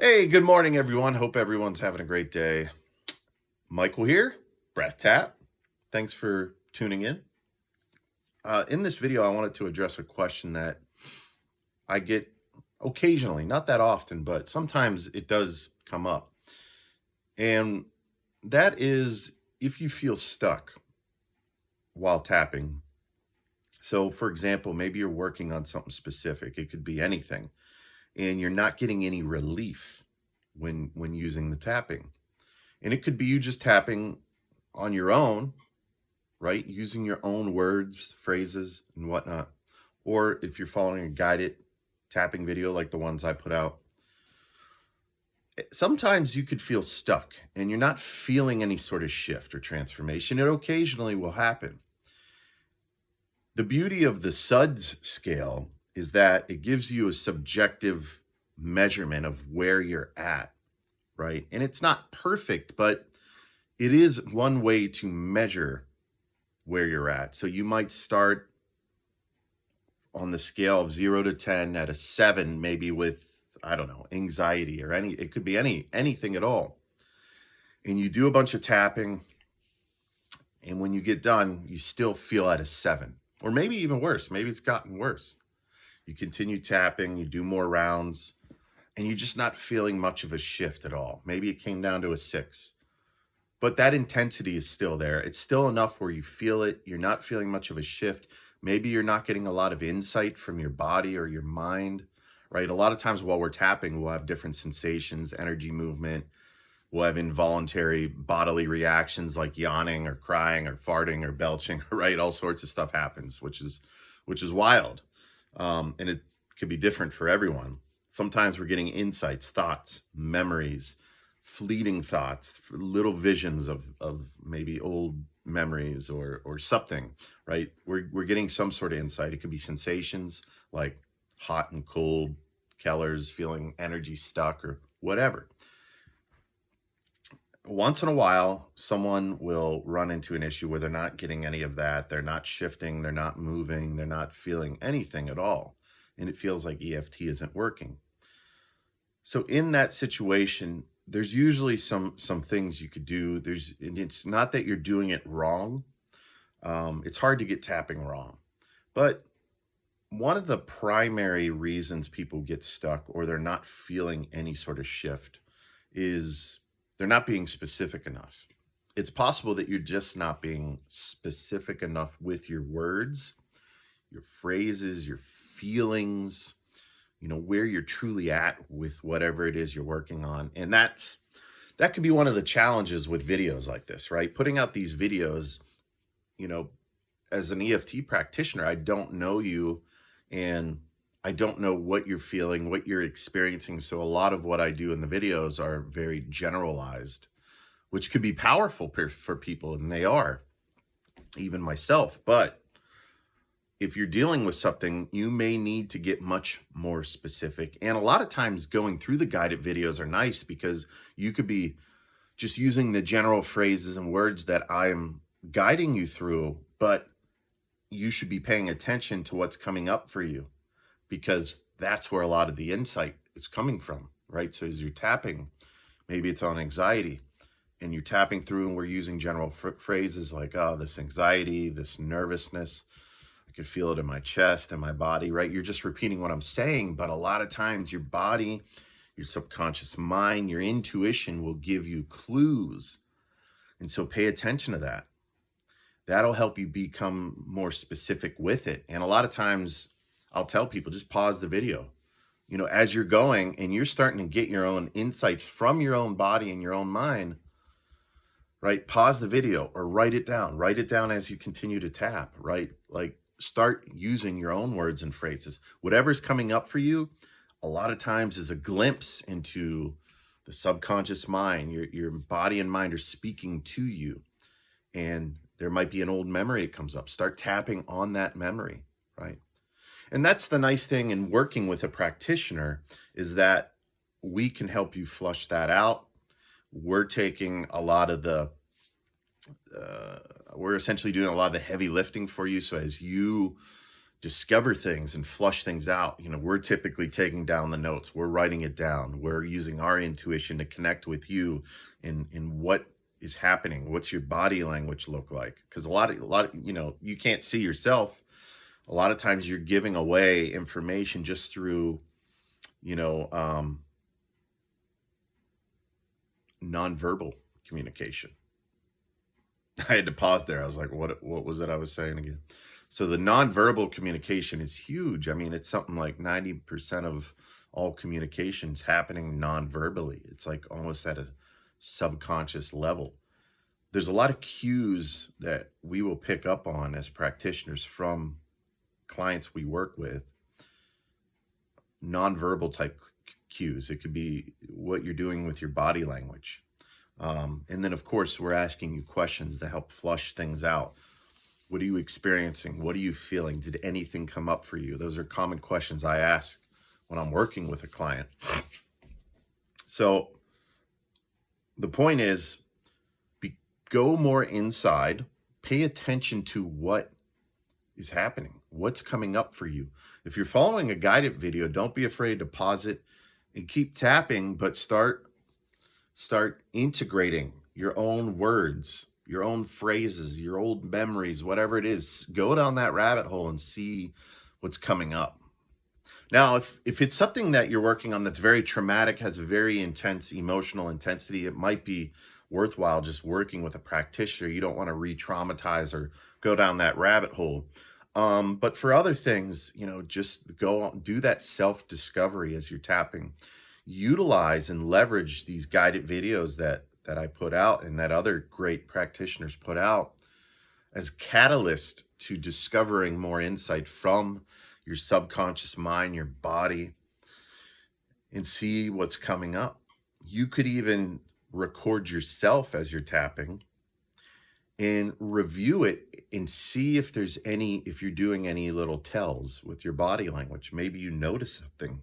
Hey, good morning, everyone. Hope everyone's having a great day. Michael here, Breath Tap. Thanks for tuning in. In this video, I wanted to address a question that I get occasionally, not that often, but sometimes it does come up. And that is if you feel stuck while tapping. So, for example, maybe you're working on something specific, it could be anything, and you're not getting any relief when using the tapping. And it could be you just tapping on your own, right? Using your own words, phrases, and whatnot. Or if you're following a guided tapping video like the ones I put out, sometimes you could feel stuck and you're not feeling any sort of shift or transformation. It occasionally will happen. The beauty of the SUDS scale is that it gives you a subjective measurement of where you're at, right? And it's not perfect, but it is one way to measure where you're at. So you might start on the scale of 0 to 10 at a 7, maybe with, I don't know, anxiety or it could be anything at all. And you do a bunch of tapping, and when you get done, you still feel at a 7, or maybe even worse. Maybe it's gotten worse. You continue tapping, you do more rounds, and you're just not feeling much of a shift at all. Maybe it came down to a 6. But that intensity is still there. It's still enough where you feel it. You're not feeling much of a shift. Maybe you're not getting a lot of insight from your body or your mind, right? A lot of times while we're tapping, we'll have different sensations, energy movement. We'll have involuntary bodily reactions like yawning or crying or farting or belching, right? All sorts of stuff happens, which is wild. And it could be different for everyone. Sometimes we're getting insights, thoughts, memories, fleeting thoughts, little visions of maybe old memories or something, right? We're getting some sort of insight. It could be sensations like hot and cold, Keller's, feeling energy stuck or whatever. Once in a while, someone will run into an issue where they're not getting any of that. They're not shifting, they're not moving, they're not feeling anything at all. And it feels like EFT isn't working. So in that situation, there's usually some things you could do. And it's not that you're doing it wrong. It's hard to get tapping wrong. But one of the primary reasons people get stuck or they're not feeling any sort of shift is they're not being specific enough. It's possible that you're just not being specific enough with your words, your phrases, your feelings, where you're truly at with whatever it is you're working on. And that could be one of the challenges with videos like this, right? Putting out these videos, as an EFT practitioner, I don't know you and I don't know what you're feeling, what you're experiencing. So a lot of what I do in the videos are very generalized, which could be powerful for people, and they are, even myself. But if you're dealing with something, you may need to get much more specific. And a lot of times going through the guided videos are nice because you could be just using the general phrases and words that I'm guiding you through, but you should be paying attention to what's coming up for you, because that's where a lot of the insight is coming from, right? So as you're tapping, maybe it's on anxiety, and you're tapping through and we're using general phrases like, oh, this anxiety, this nervousness, I could feel it in my chest and my body, right? You're just repeating what I'm saying, but a lot of times your body, your subconscious mind, your intuition will give you clues. And so pay attention to that. That'll help you become more specific with it. And a lot of times I'll tell people, just pause the video, as you're going and you're starting to get your own insights from your own body and your own mind, right? Pause the video or write it down as you continue to tap, right? Like, start using your own words and phrases. Whatever's coming up for you, a lot of times is a glimpse into the subconscious mind. Your body and mind are speaking to you. And there might be an old memory that comes up. Start tapping on that memory, right? And that's the nice thing in working with a practitioner, is that we can help you flush that out. We're taking a lot of we're essentially doing a lot of the heavy lifting for you. So as you discover things and flush things out. We're typically taking down the notes. We're writing it down. We're using our intuition to connect with you in what is happening. What's your body language look like? Because a lot of, you can't see yourself. A lot of times you're giving away information just through, you know, um, nonverbal communication. I had to pause there. I was like, what was it I was saying again? So the nonverbal communication is huge. I mean, it's something like 90% of all communications happening non-verbally. It's like almost at a subconscious level. There's a lot of cues that we will pick up on as practitioners from clients we work with, nonverbal type cues. It could be what you're doing with your body language. And then, of course, we're asking you questions to help flush things out. What are you experiencing? What are you feeling? Did anything come up for you? Those are common questions I ask when I'm working with a client. So the point is, go more inside, pay attention to what is happening, what's coming up for you. If you're following a guided video, don't be afraid to pause it and keep tapping, but start integrating your own words, your own phrases, your old memories, whatever it is. Go down that rabbit hole and see what's coming up. Now, if it's something that you're working on that's very traumatic, has a very intense emotional intensity, it might be worthwhile just working with a practitioner. You don't want to re-traumatize or go down that rabbit hole. But for other things, just go do that self-discovery as you're tapping. Utilize and leverage these guided videos that I put out and that other great practitioners put out as catalyst to discovering more insight from your subconscious mind, your body, and see what's coming up. You could even record yourself as you're tapping and review it and see if you're doing any little tells with your body language. Maybe you notice something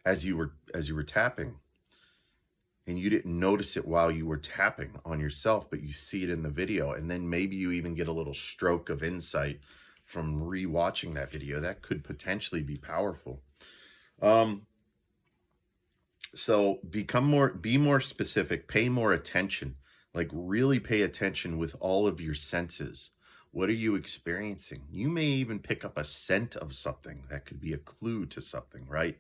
as you were tapping and you didn't notice it while you were tapping on yourself, but you see it in the video. And then maybe you even get a little stroke of insight from rewatching that video. That could potentially be powerful. So be more specific, pay more attention, like really pay attention with all of your senses. What are you experiencing? You may even pick up a scent of something that could be a clue to something, right?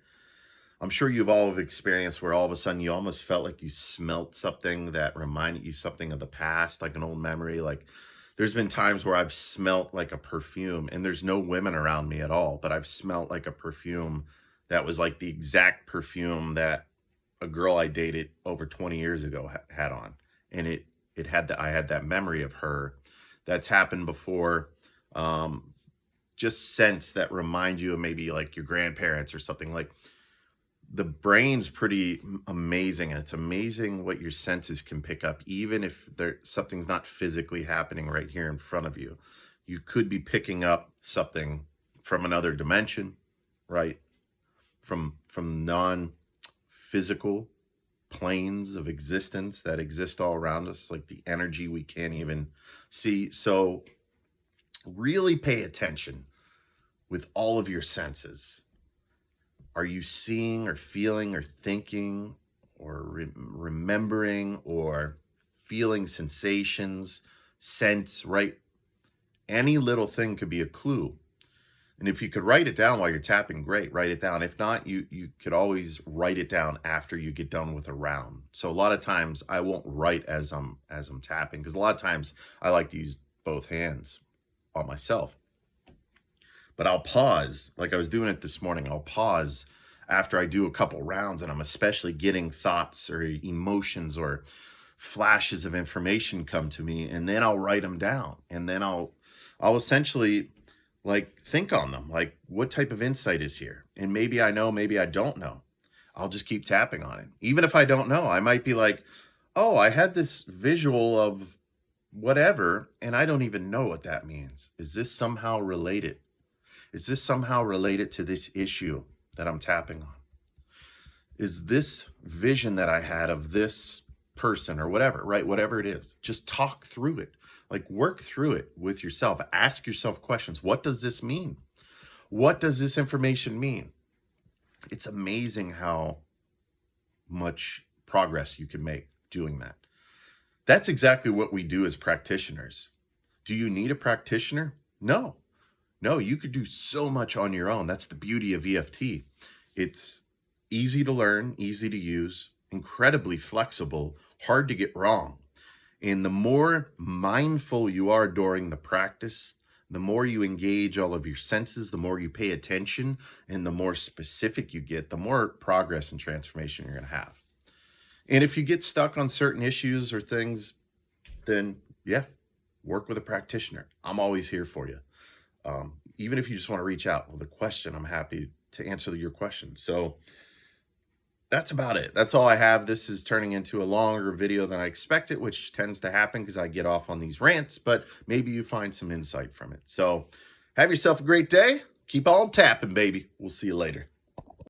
I'm sure you've all experienced where all of a sudden you almost felt like you smelt something that reminded you something of the past, like an old memory. Like there's been times where I've smelt like a perfume, and there's no women around me at all, but I've smelt like a perfume that was like the exact perfume that a girl I dated over 20 years ago had on. And I had that memory of her. That's happened before. Just scents that remind you of maybe like your grandparents or something. Like the brain's pretty amazing, and it's amazing what your senses can pick up, even if something's not physically happening right here in front of you. You could be picking up something from another dimension, right? From non-physical planes of existence that exist all around us, like the energy we can't even see. So really pay attention with all of your senses. Are you seeing or feeling or thinking or remembering or feeling sensations, scents, right? Any little thing could be a clue. And if you could write it down while you're tapping, great, write it down. If not, you could always write it down after you get done with a round. So a lot of times I won't write as I'm tapping, because a lot of times I like to use both hands on myself. But I'll pause, like I was doing it this morning. I'll pause after I do a couple rounds, and I'm especially getting thoughts or emotions or flashes of information come to me, and then I'll write them down, and then I'll essentially like think on them, like what type of insight is here? And maybe I know, maybe I don't know. I'll just keep tapping on it. Even if I don't know, I might be like, oh, I had this visual of whatever, and I don't even know what that means. Is this somehow related? Is this somehow related to this issue that I'm tapping on? Is this vision that I had of this person or whatever, right? Whatever it is, just talk through it. Like work through it with yourself. Ask yourself questions. What does this mean? What does this information mean? It's amazing how much progress you can make doing that. That's exactly what we do as practitioners. Do you need a practitioner? No. No, you could do so much on your own. That's the beauty of EFT. It's easy to learn, easy to use, incredibly flexible, hard to get wrong. And the more mindful you are during the practice, the more you engage all of your senses, the more you pay attention, and the more specific you get, the more progress and transformation you're going to have. And if you get stuck on certain issues or things, then yeah, work with a practitioner. I'm always here for you. Even if you just want to reach out with a question, I'm happy to answer your question. So that's about it. That's all I have. This is turning into a longer video than I expected, which tends to happen because I get off on these rants, but maybe you find some insight from it. So have yourself a great day. Keep on tapping, baby. We'll see you later.